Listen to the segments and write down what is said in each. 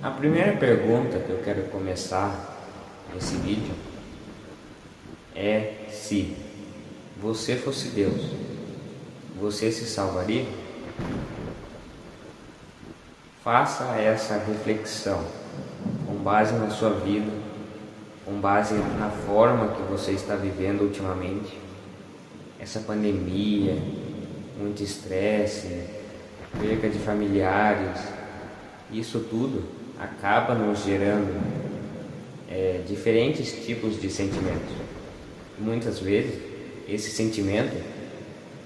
A primeira pergunta que eu quero começar esse vídeo é: se você fosse Deus, você se salvaria? Faça essa reflexão com base na sua vida, com base na forma que você está vivendo ultimamente. Essa pandemia, muito estresse, perca de familiares, isso tudo acaba nos gerando diferentes tipos de sentimentos. Muitas vezes esse sentimento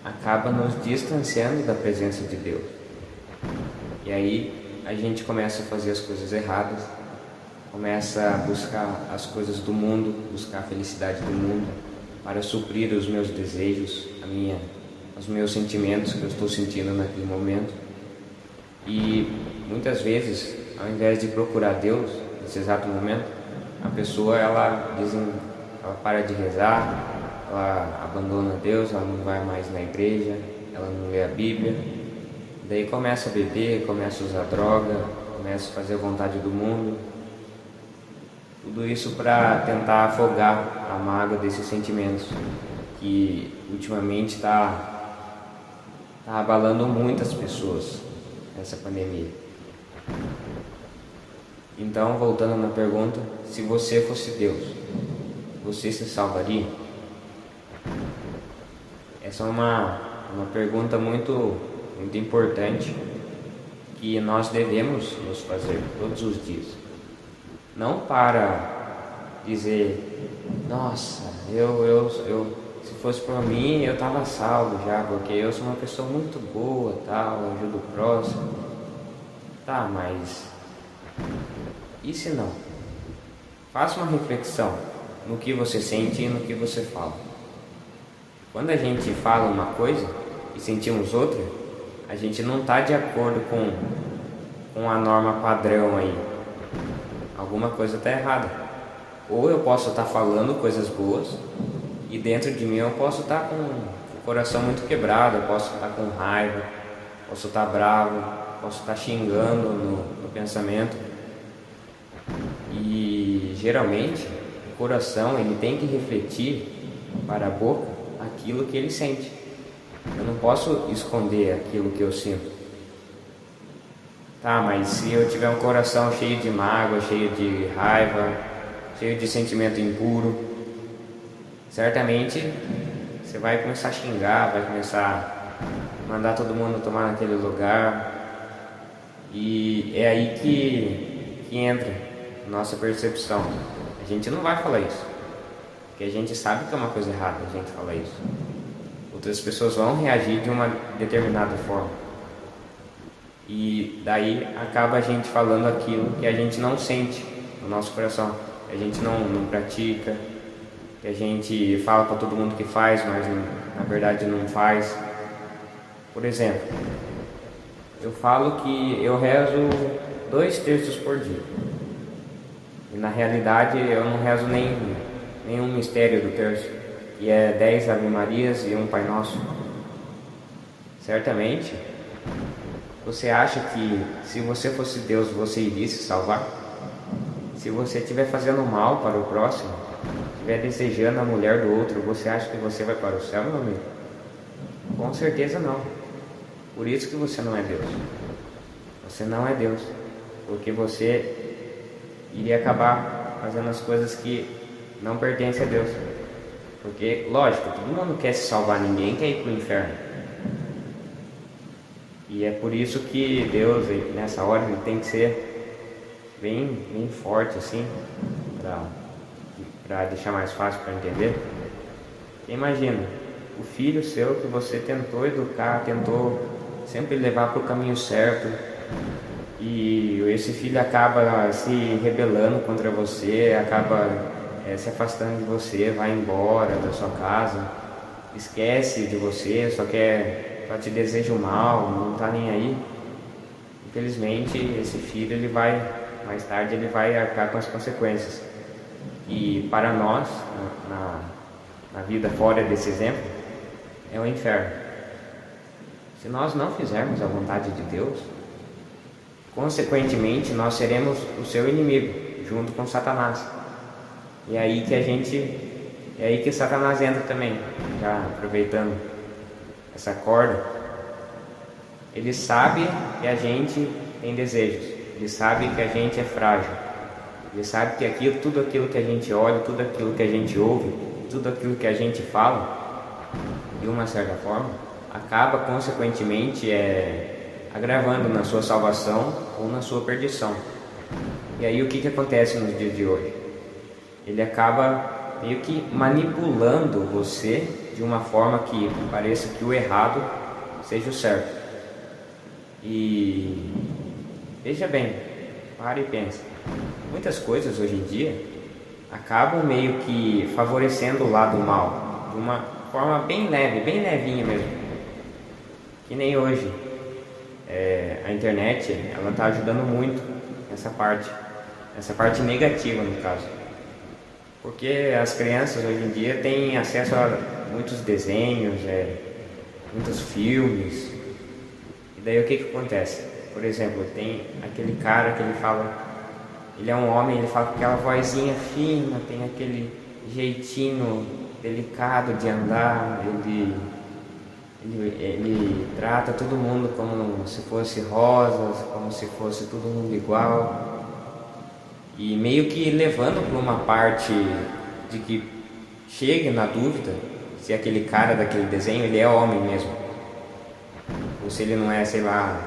acaba nos distanciando da presença de Deus. E aí a gente começa a fazer as coisas erradas, começa a buscar as coisas do mundo, buscar a felicidade do mundo para suprir os meus desejos, os meus sentimentos que eu estou sentindo naquele momento. E muitas vezes, ao invés de procurar Deus nesse exato momento, a pessoa ela para de rezar, ela abandona Deus, ela não vai mais na igreja, ela não lê a Bíblia, daí começa a beber, começa a usar droga, começa a fazer a vontade do mundo. Tudo isso para tentar afogar a mágoa desses sentimentos que ultimamente está abalando muitas pessoas nessa pandemia. Então, voltando na pergunta, se você fosse Deus, você se salvaria? Essa é uma pergunta muito importante que nós devemos nos fazer todos os dias. Não para dizer: nossa, se fosse por mim eu estava salvo já, porque eu sou uma pessoa muito boa, tal, eu ajudo o próximo. Tá, mas e se não? Faça uma reflexão no que você sente e no que você fala. Quando a gente fala uma coisa e sentimos outra, a gente não está de acordo com a norma padrão aí. Alguma coisa está errada. Ou eu posso estar falando coisas boas e dentro de mim eu posso estar com o coração muito quebrado, eu posso estar com raiva, posso estar bravo, posso estar xingando no pensamento. E geralmente o coração ele tem que refletir para a boca aquilo que ele sente. Eu não posso esconder aquilo que eu sinto. Tá, mas se eu tiver um coração cheio de mágoa, cheio de raiva, cheio de sentimento impuro, certamente você vai começar a xingar, vai começar a mandar todo mundo tomar naquele lugar. E é aí que entra a nossa percepção. A gente não vai falar isso, porque a gente sabe que é uma coisa errada a gente falar isso. Outras pessoas vão reagir de uma determinada forma. E daí acaba a gente falando aquilo que a gente não sente no nosso coração, que a gente não pratica, que a gente fala para todo mundo que faz, mas na verdade não faz. Por exemplo, eu falo que eu rezo 2 terços por dia. E na realidade eu não rezo nenhum mistério do terço, que é 10 Ave Marias e um Pai Nosso. Certamente, você acha que se você fosse Deus, você iria se salvar? Se você estiver fazendo mal para o próximo, estiver desejando a mulher do outro, você acha que você vai para o céu, meu amigo? Com certeza não. Por isso que você não é Deus. Você não é Deus, porque você iria acabar fazendo as coisas que não pertencem a Deus. Porque, lógico, todo mundo quer se salvar, ninguém quer ir para o inferno. E é por isso que Deus, nessa hora, ele tem que ser bem forte, assim, para deixar mais fácil para entender. Imagina, o filho seu que você tentou educar, tentou sempre levar para o caminho certo, e esse filho acaba se rebelando contra você, acaba se afastando de você, vai embora da sua casa, esquece de você, só te deseja o mal, não está nem aí. Infelizmente, esse filho, mais tarde, ele vai arcar com as consequências. E para nós, na vida fora desse exemplo, é o inferno. Se nós não fizermos a vontade de Deus, consequentemente nós seremos o seu inimigo, junto com Satanás. E é aí que Satanás entra também, já aproveitando essa corda. Ele sabe que a gente tem desejos, ele sabe que a gente é frágil, ele sabe que tudo aquilo que a gente olha, tudo aquilo que a gente ouve, tudo aquilo que a gente fala, de uma certa forma, acaba consequentemente agravando na sua salvação ou na sua perdição. E aí o que acontece nos dias de hoje? Ele acaba meio que manipulando você de uma forma que pareça que o errado seja o certo. E veja bem, para e pensa. Muitas coisas hoje em dia acabam meio que favorecendo o lado mal, de uma forma bem leve, bem levinha mesmo. Que nem hoje. A internet, ela está ajudando muito essa parte negativa no caso. Porque as crianças hoje em dia têm acesso a muitos desenhos, muitos filmes. E daí o que acontece? Por exemplo, tem aquele cara que ele fala, ele é um homem, ele fala com aquela vozinha fina, tem aquele jeitinho delicado de andar, ele trata todo mundo como se fosse rosas, como se fosse todo mundo igual. E meio que levando para uma parte de que chegue na dúvida se aquele cara daquele desenho ele é homem mesmo, ou se ele não é, sei lá,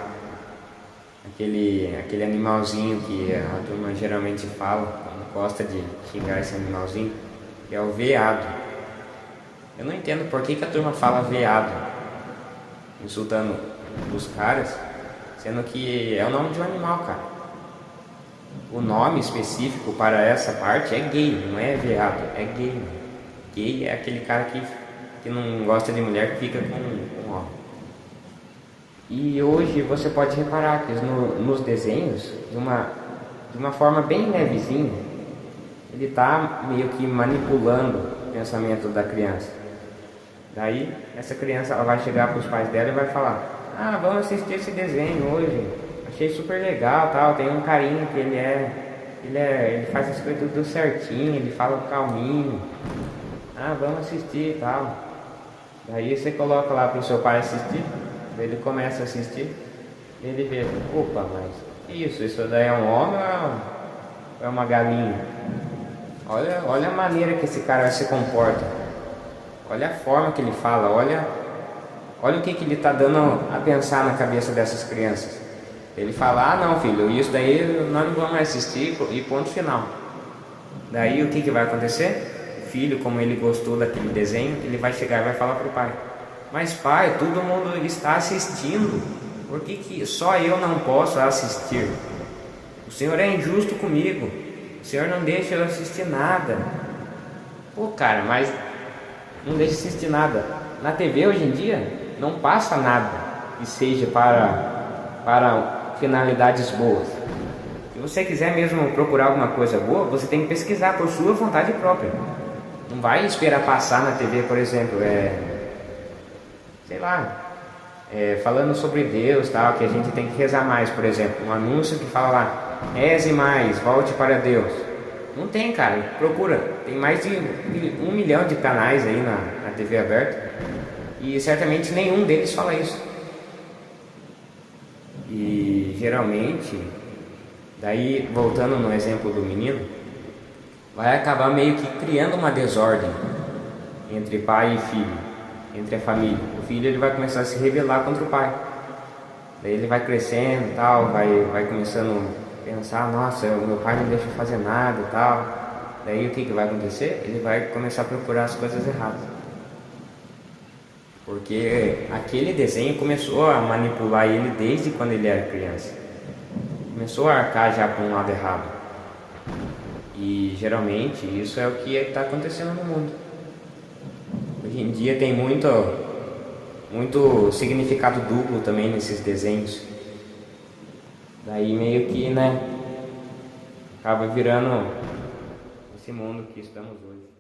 aquele animalzinho que a turma geralmente fala, gosta de xingar esse animalzinho, que é o veado. Eu não entendo por que a turma fala veado, insultando os caras, sendo que é o nome de um animal, cara. O nome específico para essa parte é gay, não é veado, é gay. Gay é aquele cara que não gosta de mulher, que fica com homem. E hoje você pode reparar que nos desenhos, de uma forma bem levezinha, ele está meio que manipulando o pensamento da criança. Daí essa criança ela vai chegar para os pais dela e vai falar: ah, vamos assistir esse desenho hoje, achei super legal, tal, tem um carinha que ele faz as coisas tudo certinho, ele fala calminho, ah, vamos assistir e tal. Daí você coloca lá para o seu pai assistir, ele começa a assistir, e ele vê: opa, mas isso daí é um homem ou é uma galinha? Olha a maneira que esse cara se comporta, olha a forma que ele fala, olha o que ele está dando a pensar na cabeça dessas crianças. Ele fala: ah, não, filho, isso daí nós não vamos mais assistir, e ponto final. Daí o que vai acontecer? O filho, como ele gostou daquele desenho, ele vai chegar e vai falar para o pai: mas pai, todo mundo está assistindo, por que só eu não posso assistir? O Senhor é injusto comigo, o Senhor não deixa eu assistir nada. Pô, cara, mas não deixa assistir nada. Na TV hoje em dia não passa nada que seja para finalidades boas. Se você quiser mesmo procurar alguma coisa boa, você tem que pesquisar por sua vontade própria. Não vai esperar passar na TV, por exemplo, sei lá, falando sobre Deus, tal, que a gente tem que rezar mais, por exemplo, um anúncio que fala lá: reze mais, volte para Deus. Não tem, cara, procura, tem mais de 1 milhão de canais aí na TV aberta, e certamente nenhum deles fala isso. E geralmente, daí voltando no exemplo do menino, vai acabar meio que criando uma desordem entre pai e filho, entre a família. O filho ele vai começar a se rebelar contra o pai. Daí ele vai crescendo, tal, vai começando a pensar: nossa, o meu pai não deixa eu fazer nada, tal. Daí o que vai acontecer? Ele vai começar a procurar as coisas erradas, porque aquele desenho começou a manipular ele desde quando ele era criança. Começou a arcar já para um lado errado. E geralmente isso é o que está acontecendo no mundo. Hoje em dia tem muito significado duplo também nesses desenhos. Daí meio que, acaba virando esse mundo que estamos hoje.